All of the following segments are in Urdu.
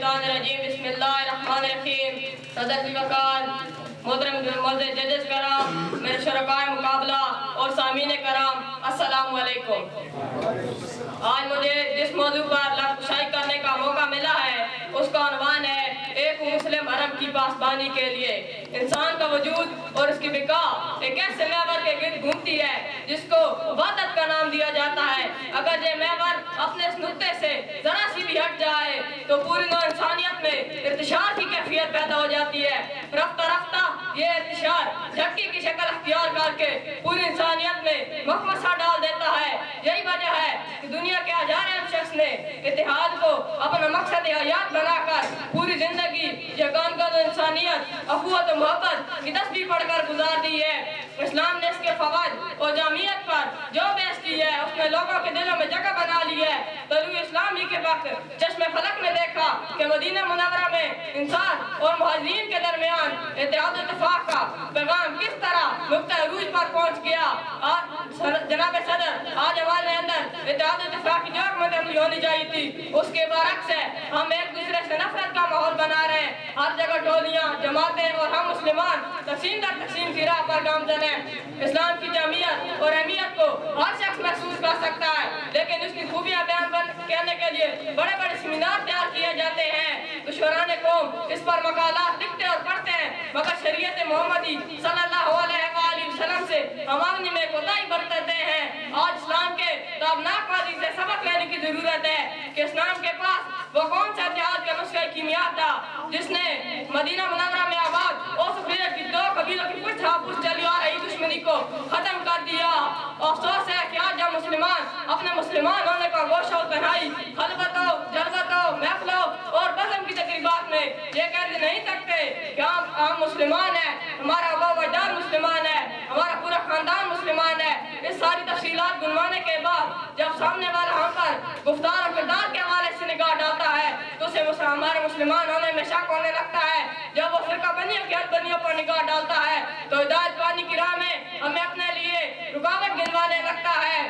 الشیطان الرجیم بسم اللہ الرحمن الرحیم صدر وقار محترم ججز کرام میرے شرکائے مقابلہ اور سامعین کرام السلام علیکم۔ آج مجھے جس موضوع پر لفظ کرنے کا موقع ملا ہے اس کا عنوان ہے ایک مسلم حرم کی پاسبانی کے لیے۔ انسان کا وجود اور اس کی بقا ایک ایسے محور کے گرد گھومتی ہے جس کو عبادت کا نام دیا جاتا ہے۔ اگر یہ محور اپنے اس نقطے سے ذرا سی بھی ہٹ جائے تو پوری نوع انسانیت میں ارتشار کی کیفیت پیدا ہو جاتی ہے۔ رفتہ رفتہ یہ ارتشار جھٹکے کی شکل اختیار کر کے پوری انسانیت میں مخمصہ ڈال دیتا ہے۔ یہی وجہ ہے کہ دنیا کے ہزار شخص نے اتحاد کو اپنا مقصد حیات بنا کر پوری زندگی یگانگت و انسانیت، اخوت و محبت کی تسبیح پڑھ کر گزار دی ہے۔ اسلام نے اس کے فوائد اور جامعیت پر جو بحث کی ہے اس نے لوگوں کے دلوں میں جگہ بنا لی ہے۔ طلوع اسلامی کے وقت چشم فلک میں دیکھا کہ مدینہ منورہ میں انسان اور مہاجرین کے درمیان اتحاد و اتفاق کا پیغام کس طرح نقطہ عروج پر پہنچ گیا۔ جناب صدر، آج ہمارے اندر اتحاد و اتفاق کی جو حکمت عملی ہونی چاہیے تھی اس کے برعکس ہے، ہم ایک دوسرے سے نفرت کا ماحول بنا رہے ہیں۔ ہر جگہ ٹولیاں، جماعتیں اور ہم مسلمان تقسیم در تقسیم کی راہ پر گامزن ہیں۔ اسلام کی جامعیت اور اہمیت کو ہر شخص محسوس کر سکتا ہے، لیکن اس کی خوبیاں بیان کرنے کے لیے بڑے بڑے سیمینار تیار کیے جاتے ہیں۔ دشمنان قوم اس پر مقالات لکھتے اور پڑھتے ہیں، مگر شریعت محمدی صلی اللہ علیہ وآلہ وسلم سے ہمارے میں کوتاہی برتتے ہیں۔ آج اسلام کے تابناک ماضی سے سبق لینے کی ضرورت ہے کہ اسلام کے پاس وہ کون سا اتحاد کا نسخہ کیمیات تھا جس نے مدینہ منورہ میں آباد اوس و خزرج کی دو قبیلوں کی پشت پشت چلی آ رہی دشمنی کو ختم کر دیا۔ افسوس ہے کہ آج ہم مسلمان اپنے مسلمان ہونے کا گوشہ و تنہائی، خلوتوں، جلوتوں، محفلوں اور بزم کی تقریبات میں یہ کہہ نہیں سکتے کہ ہم مسلمان ہیں، ہمارا ابا و اجداد مسلمان ہے، ہمارا پورا خاندان مسلمان ہے۔ اس ساری تفصیلات گنوانے کے بعد جب سامنے والا ہم پر گفتار اور کردار کے حوالے سے نگاہ ڈالتا ہے تو اسے ہمارے مسلمان ہونے میں شک ہونے لگتا ہے۔ جب وہ فرقہ بندیوں کی حد بندیوں پر نگاہ ڈالتا ہے تو ہدایت پانی کی راہ میں ہمیں اپنے لیے رکاوٹ گنوانے لگتا ہے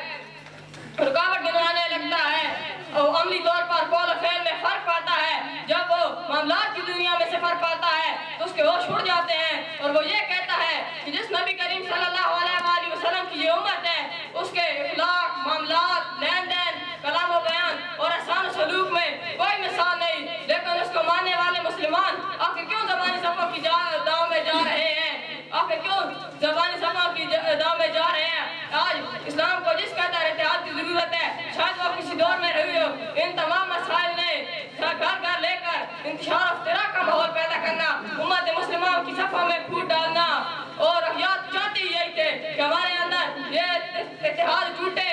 اور عملی طور پر قول و فعل میں فرق پاتا ہے۔ جب وہ معاملات کی دنیا میں سے فرق پاتا ہے تو اس کے ہوش اڑ جاتے ہیں اور وہ یہ کہتا ہے کہ جس نبی کریم صلی اللہ علیہ وآلہ وسلم کی یہ امت ہے اس کے اخلاق، معاملات، لین دین، کلام و بیان اور احسان و سلوک میں کوئی مثال نہیں، لیکن اس کو ماننے والے مسلمان آخر کیوں زبانی صفوں کی داؤں میں جا رہے ہیں؟ آج اسلام کو جس قدر اتحاد کی ضرورت ہے شاید وہ کسی دور میں رہی ہو۔ ان تمام مسائل نے گھر گھر لے کر انتشار و افتراق کا ماحول پیدا کرنا، امت مسلمان کی صفوں میں پھوٹ ڈالنا اور یاد چاہتی یہی تھے کہ ہمارے اندر یہ اتحاد ٹوٹے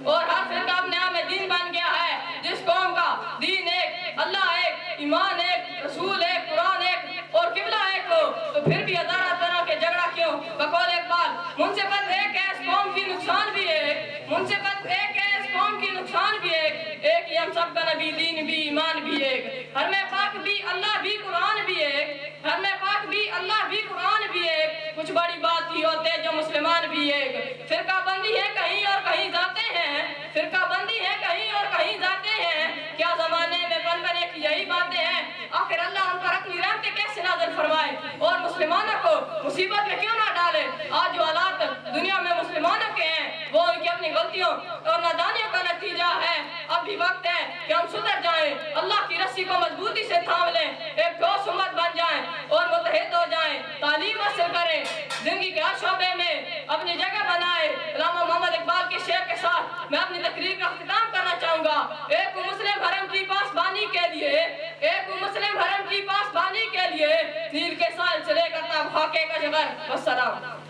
اور ہر فرقہ اپنے آپ میں دین بن گیا ہے۔ جس قوم کا دین ایک، اللہ ایک، ایمان ایک، رسول ایک، قرآن ایک اور قبلہ ایک ہو تو پھر بھی ہزارہ طرح کے جھگڑا کیوں؟ بقول اقبال، منصفت ایک ہے اس قوم کی نقصان بھی ایک، منصفت ایک ہے اس قوم کی نقصان بھی ایک ہی ہم سب کا نبی، دین بھی، ایمان بھی ایک، حرم پاک بھی، اللہ بھی، قرآن بھی ایک، حرم پاک بھی، اللہ بھی، قرآن بھی ایک، کچھ بڑی بات ہی ہوتے جو مسلمان بھی ایک۔ فرقہ بندی ہے کہیں اور کہیں ذاتے ہیں، فرقہ بندی ہے کہیں اور کہیں ذاتے ہیں، کیا زمانے میں بنے کی یہی باتیں ہیں؟ آخر اللہ ان پر اپنی رحمتیں کیسے نازل فرمائے اور مسلمانوں کو مصیبت میں کیوں نہ ڈالے؟ آج جو حالات دنیا میں مسلمانوں کے ہیں وہ ان کی اپنی غلطیوں اور نادانیوں کا نتیجہ ہے۔ اب بھی وقت ہے کہ ہم سدھر جائیں، اللہ کی رسی کو مضبوطی سے تھام لیں، ایک ٹھوس امت بن جائیں اور متحد ہو جائیں، تعلیم حاصل کریں، زندگی کے ہر شعبے میں اپنی جگہ بنائیں۔ علامہ محمد اقبال کے شعر کے ساتھ میں اپنی تقریر کا اختتام کرنا چاہوں گا۔ ایک مسلم حرم کی پاسبانی کے لیے، ایک مسلم حرم کی پاسبانی کے لیے نیل کے ساحل سے لے کر تب خاکے کا جگر۔ والسلام۔